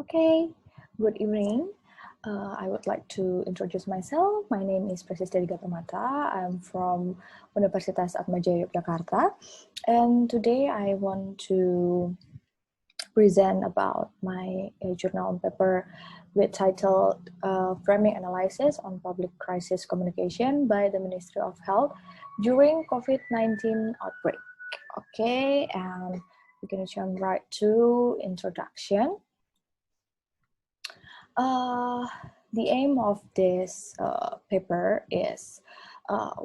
Okay, good evening. I would like to introduce myself. My name is Precy Permata. I'm from Universitas Atmajaya Yogyakarta, and today I want to present about my journal paper with title Framing Analysis on Public Crisis Communication by the Ministry of Health during COVID-19 outbreak. Okay, and we're going to jump right to introduction. The aim of this paper is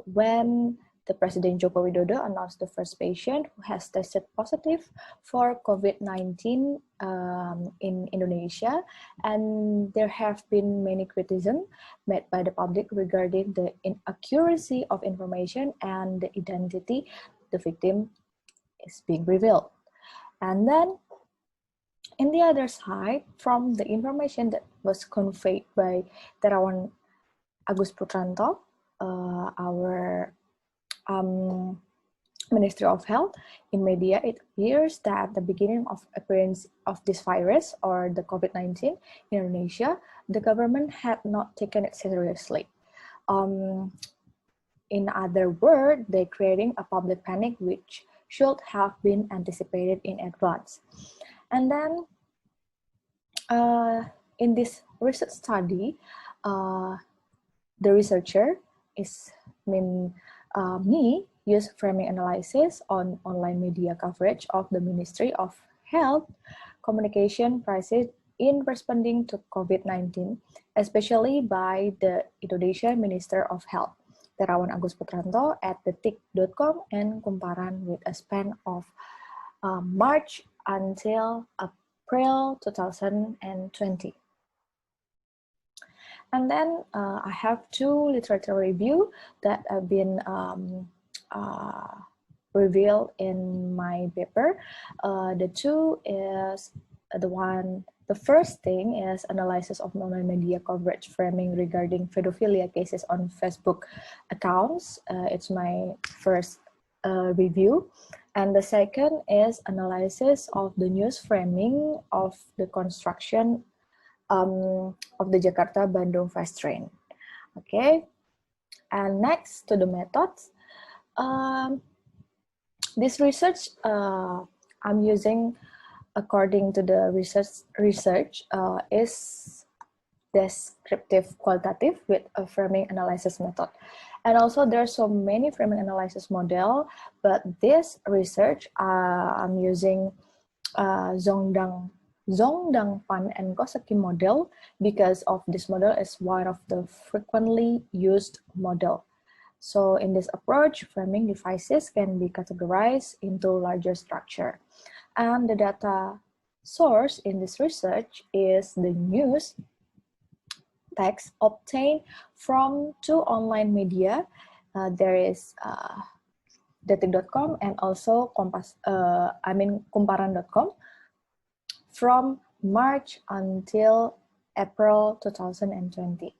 when the President Joko Widodo announced the first patient who has tested positive for COVID-19 in Indonesia, and there have been many criticisms made by the public regarding the inaccuracy of information and the identity the victim is being revealed. And then in the other side, from the information that was conveyed by Terawan Agus Putranto, our Ministry of Health, in media, it appears that the beginning of appearance of this virus or the COVID-19 in Indonesia, the government had not taken it seriously. In other words, they're creating a public panic which should have been anticipated in advance. And then in this research study, the researcher is me use framing analysis on online media coverage of the Ministry of Health communication crisis in responding to COVID-19, especially by the Indonesian Minister of Health, Terawan Agus Putranto, at detik.com and Kumparan with a span of March until April 2020. And then I have two literature review that have been revealed in my paper. The two is the first thing is analysis of online media coverage framing regarding pedophilia cases on Facebook accounts. It's my first review. And the second is analysis of the news framing of the construction of the Jakarta-Bandung fast train. Okay, and next to the methods. This research I'm using according to the research is descriptive qualitative with a framing analysis method. And also there's so many framing analysis model, but this research I'm using Zongdang Pan and Kosaki model because of this model is one of the frequently used model. So in this approach, framing devices can be categorized into larger structure. And the data source in this research is the news text obtained from two online media. There is detik.com and also kumparan.com from March until April 2020.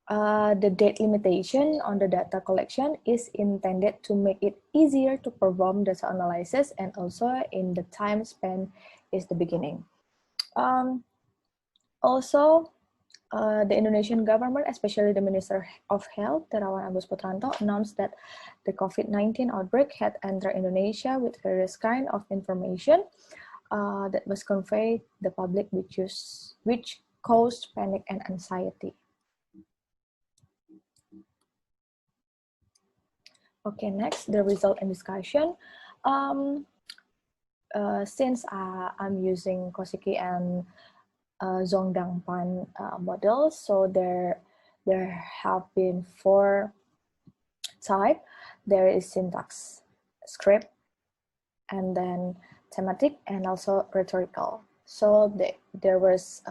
The date limitation on the data collection is intended to make it easier to perform data analysis, and also in the time span is the beginning. Also, the Indonesian government, especially the Minister of Health, Terawan Agus Putranto, announced that the COVID-19 outbreak had entered Indonesia with various kind of information that was conveyed to the public, which caused panic and anxiety. Okay, next, the result and discussion. Since I'm using Kosaki and Zongdang Pan models, so there have been 4 types. There is syntax, script, and then thematic, and also rhetorical. So there was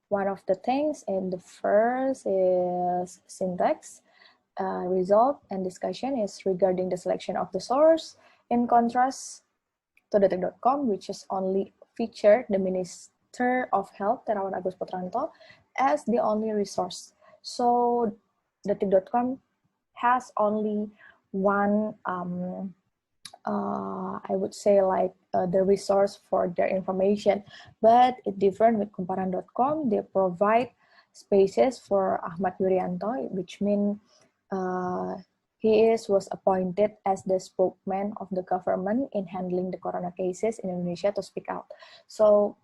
one of the things in the first is syntax. Result and discussion is regarding the selection of the source, in contrast to detik.com, which is only featured the Minister of Health, Terawan Agus Putranto, as the only resource. So detik.com has only one I would say like the resource for their information, but it's different with kumparan.com. They provide spaces for Ahmad Yuryanto, which means was appointed as the spokesman of the government in handling the corona cases in Indonesia to speak out. So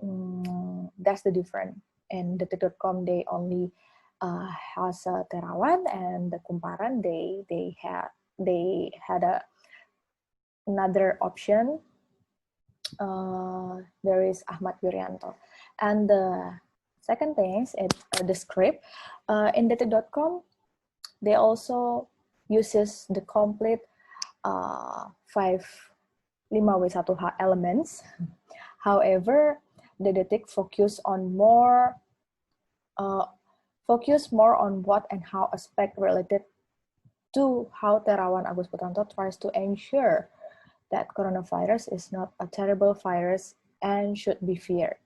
that's the difference. And detik.com, they only has a Terawan, and the Kumparan, they had another option. There is Ahmad Yuryanto. And the second thing is the script. In detik.com, they also uses the complete 5W1H elements. However, the Detik focus more on what and how aspect related to how Terawan Agus Putranto tries to ensure that coronavirus is not a terrible virus and should be feared.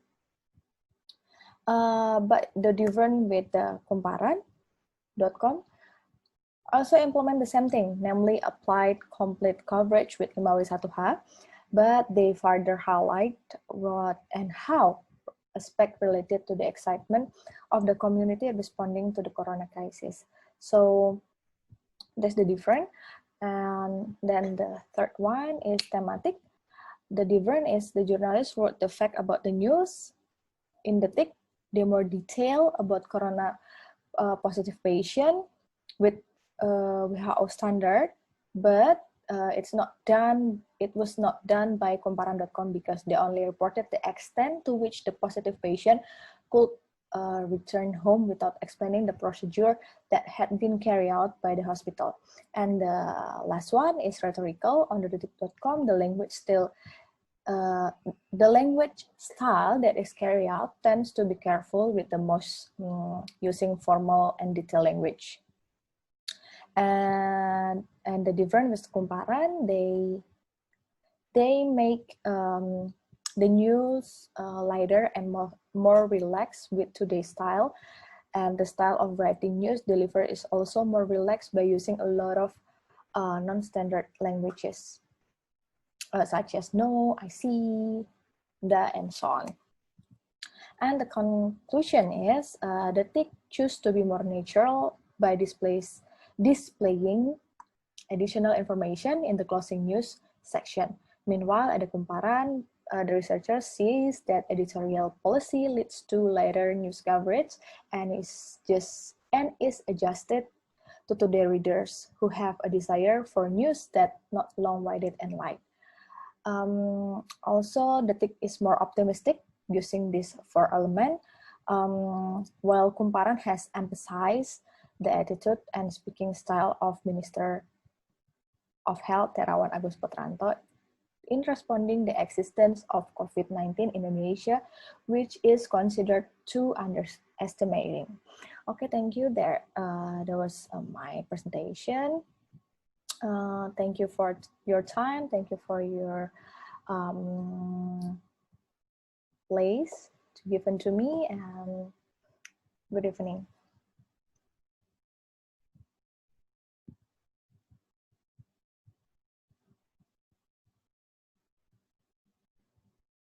But the difference with the kumparan.com also implement the same thing, namely applied complete coverage with 5W1H, but they further highlight what and how aspect related to the excitement of the community responding to the corona crisis. So that's the difference. And then the third one is thematic. The difference is the journalists wrote the fact about the news. In the tick, they more detail about corona positive patient with WHO standard, but it was not done by kumparan.com because they only reported the extent to which the positive patient could return home without explaining the procedure that had been carried out by the hospital. And the last one is rhetorical. On the detik.com, the language style that is carried out tends to be careful with the most using formal and detailed language. And the difference with kumparan, they make the news lighter and more relaxed with today's style, and the style of writing news delivery is also more relaxed by using a lot of non-standard languages such as no, I see, the, and so on. And the conclusion is the tick choose to be more natural by displaying additional information in the closing news section. Meanwhile, at the kumparan, the researcher sees that editorial policy leads to lighter news coverage and is adjusted to their readers who have a desire for news that not long-winded and light. Also, the tick is more optimistic using this 4 element, while kumparan has emphasized the attitude and speaking style of Minister of Health Terawan Agus Putranto in responding the existence of COVID-19 in Indonesia, which is considered too underestimating. Okay, thank you. That was my presentation. Thank you for your time. Thank you for your place to given to me, and good evening.